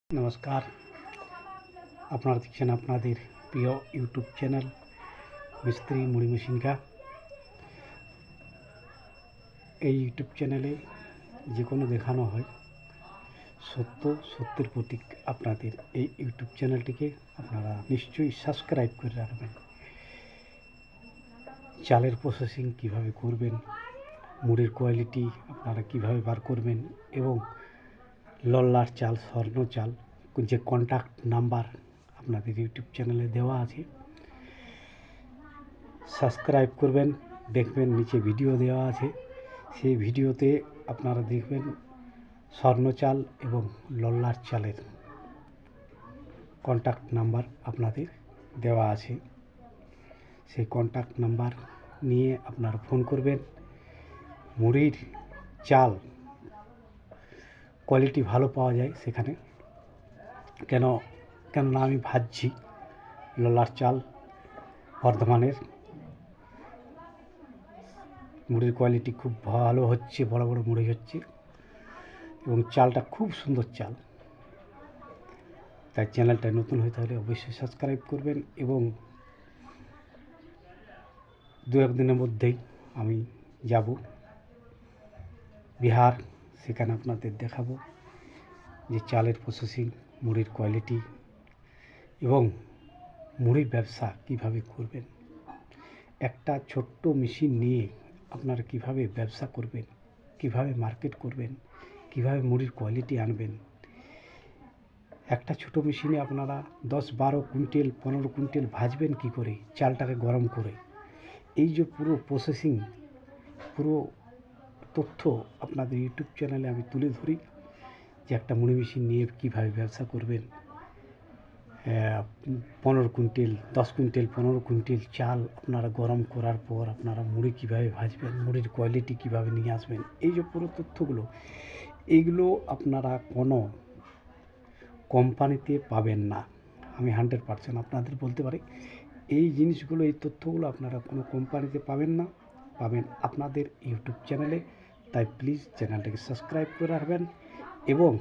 নমস্কার, আপনারা দেখছেন আপনাদের প্রিয় ইউটিউব চ্যানেল মিস্ত্রি মুড়ি মেশিনকা। এই ইউটিউব চ্যানেলে যে কোনো দেখানো হয় সত্যের প্রতীক। আপনাদের এই ইউটিউব চ্যানেলটিকে আপনারা নিশ্চয়ই সাবস্ক্রাইব করে রাখবেন। চালের প্রসেসিং কিভাবে করবেন, মুড়ির কোয়ালিটি আপনারা কিভাবে বার করবেন এবং লল্লার চাল, স্বর্ণ চাল যে কন্ট্যাক্ট নাম্বার আপনাদের ইউটিউব চ্যানেলে দেওয়া আছে, সাবস্ক্রাইব করবেন। দেখবেন নিচে ভিডিও দেওয়া আছে, সেই ভিডিওতে আপনারা দেখবেন স্বর্ণ চাল এবং লল্লার চালের কন্ট্যাক্ট নাম্বার আপনাদের দেওয়া আছে। সেই কন্ট্যাক্ট নাম্বার নিয়ে আপনারা ফোন করবেন। মুড়ির চাল কোয়ালিটি ভালো পাওয়া যায় সেখানে। কেননা আমি ভাজছি লল্লার চাল, বর্ধমানের মুড়ির কোয়ালিটি খুব ভালো হচ্ছে, বড় বড় মুড়ি হচ্ছে এবং চালটা খুব সুন্দর চাল। তাই চ্যানেলটা নতুন হয়ে থাকলে অবশ্যই সাবস্ক্রাইব করবেন এবং দু একদিনের মধ্যেই আমি যাব বিহার, সেখানে আপনাদের দেখাবো যে চালের প্রসেসিং, মুড়ির কোয়ালিটি এবং মুড়ির ব্যবসা কিভাবে করবেন। একটা ছোট্ট মেশিন নিয়ে আপনারা কিভাবে ব্যবসা করবেন, কিভাবে মার্কেট করবেন, কিভাবে মুড়ির কোয়ালিটি আনবেন। একটা ছোট মেশিনে আপনারা 10-12 কুইন্টেল 15 কুইন্টেল ভাজবেন কি করে, চালটাকে গরম করে। এই যে পুরো প্রসেসিং, পুরো তথ্য আপনাদের ইউটিউব চ্যানেলে আমি তুলে ধরি যে একটা মুড়ি মেশিন নিয়ে কীভাবে ব্যবসা করবেন। 15 কুইন্টেল 10 কুইন্টেল 15 কুইন্টেল চাল আপনারা গরম করার পর আপনারা মুড়ি কীভাবে ভাজবেন, মুড়ির কোয়ালিটি কীভাবে নিয়ে আসবেন। এই যে পুরো তথ্যগুলো, এইগুলো আপনারা কোনো কোম্পানিতে পাবেন না। আমি 100% আপনাদের বলতে পারি, এই জিনিসগুলো, এই তথ্যগুলো আপনারা কোনো কোম্পানিতে পাবেন না, পাবেন আপনাদের ইউটিউব চ্যানেলে। তাই প্লিজ চ্যানেলটাকে সাবস্ক্রাইব করে রাখবেন। এবং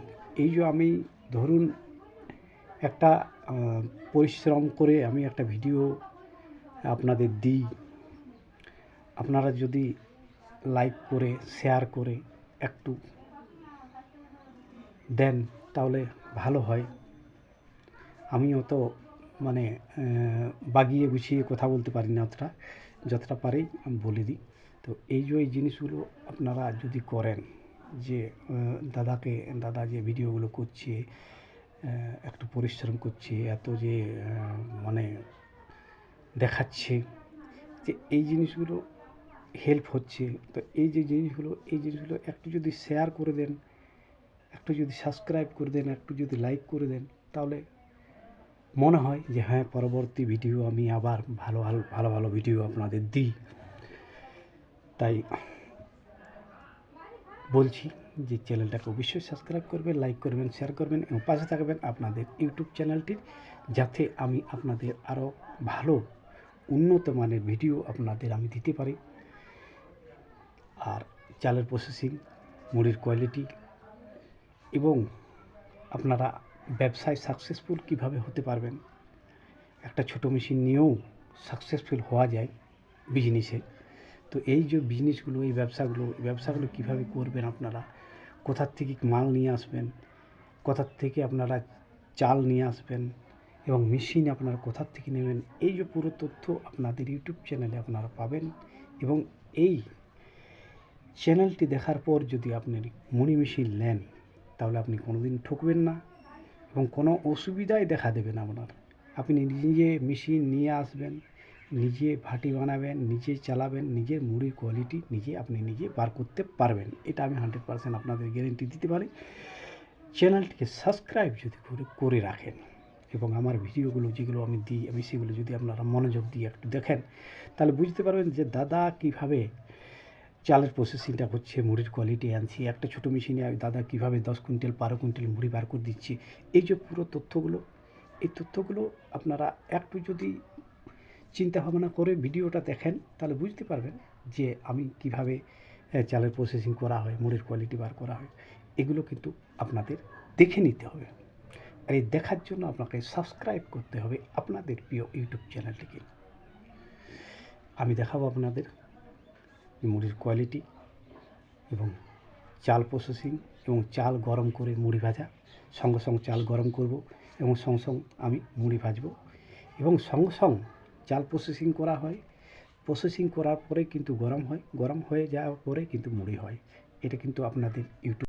এই যে আমি ধরুন একটা পরিশ্রম করে আমি একটা ভিডিও আপনাদের দিই, আপনারা যদি লাইক করে শেয়ার করে একটু দেন তাহলে ভালো হয়। আমি অত বাগিয়ে গুছিয়ে কথা বলতে পারি না, যতটা পারি আমি বলে দিই। তো এই জিনিসগুলো আপনারা যদি করেন, যে দাদা যে ভিডিওগুলো করছে, একটু পরিশ্রম করছে, এত যে দেখাচ্ছে যে এই জিনিসগুলো হেল্প হচ্ছে। তো এই জিনিসগুলো একটু যদি শেয়ার করে দেন, একটু যদি সাবস্ক্রাইব করে দেন, একটু যদি লাইক করে দেন, তাহলে মনে হয় যে হ্যাঁ, পরবর্তী ভিডিও আমি আবার ভালো ভিডিও আপনাদের দিই। তাই বলছি যে চ্যানেলটাকে অবশ্যই সাবস্ক্রাইব করবেন, লাইক করবেন, শেয়ার করবেন এবং পাশে থাকবেন আপনাদের ইউটিউব চ্যানেলটির, যাতে আমি আপনাদের আরও ভালো উন্নত মানের ভিডিও আপনাদের আমি দিতে পারি। আর চালের প্রসেসিং, মুড়ির কোয়ালিটি এবং আপনারা ব্যবসায় সাকসেসফুল কিভাবে হতে পারবেন। একটা ছোট মেশিন নিয়েও সাকসেসফুল হওয়া যায় বিজনেসে। তো এই যে বিজনেসগুলো, এই ব্যবসাগুলো কীভাবে করবেন, আপনারা কোথার থেকে মাল নিয়ে আসবেন, কোথার থেকে আপনারা চাল নিয়ে আসবেন এবং মেশিন আপনারা কোথার থেকে নেবেন, এই যে পুরো তথ্য আপনাদের ইউটিউব চ্যানেলে আপনারা পাবেন। এবং এই চ্যানেলটি দেখার পর যদি আপনি মুড়ি মেশিন নেন, তাহলে আপনি কোনোদিন ঠকবেন না এবং কোনো অসুবিধাই দেখা দেবে না আপনার। আপনি নিজে মেশিন নিয়ে আসবেন, নিজে ভাটি বানাবেন, নিজে চালাবেন, নিজের মুড়ির কোয়ালিটি আপনি নিজে বার করতে পারবেন। এটা আমি 100% আপনাদের গ্যারেন্টি দিতে পারি। চ্যানেলটিকে সাবস্ক্রাইব যদি করে রাখেন এবং আমার ভিডিওগুলো যেগুলো আমি দিই, সেগুলো যদি আপনারা মনোযোগ দিয়ে একটু দেখেন, তাহলে বুঝতে পারবেন যে দাদা কীভাবে চালের প্রসেসিংটা হচ্ছে, মুড়ির কোয়ালিটি আনছি। একটা ছোটো মেশিনে দাদা কীভাবে 10 কুইন্টাল 12 কুইন্টাল মুড়ি বার করে দিচ্ছে। এই যে পুরো তথ্যগুলো, এই তথ্যগুলো আপনারা একটু যদি চিন্তা ভাবনা করে ভিডিওটা দেখেন, তাহলে বুঝতে পারবেন যে আমি কিভাবে চালের প্রসেসিং করা হয়, মুড়ির কোয়ালিটি বার করা হয়। এগুলো কিন্তু আপনাদের দেখে নিতে হবে। আর এই দেখার জন্য আপনাকে সাবস্ক্রাইব করতে হবে আপনাদের প্রিয় ইউটিউব চ্যানেলটিকে। আমি দেখাবো আপনাদের মুড়ির কোয়ালিটি এবং চাল প্রসেসিং এবং চাল গরম করে মুড়ি ভাজা, সঙ্গে সঙ্গে চাল গরম করব এবং সঙ্গে সঙ্গে আমি মুড়ি ভাজবো এবং সঙ্গে সঙ্গে চাল প্রসেসিং করা হয়। প্রসেসিং করার পরে কিন্তু গরম হয়, গরম হয়ে যাওয়ার পরে কিন্তু মুড়ি হয়। এটা কিন্তু আপনাদের ইউটিউব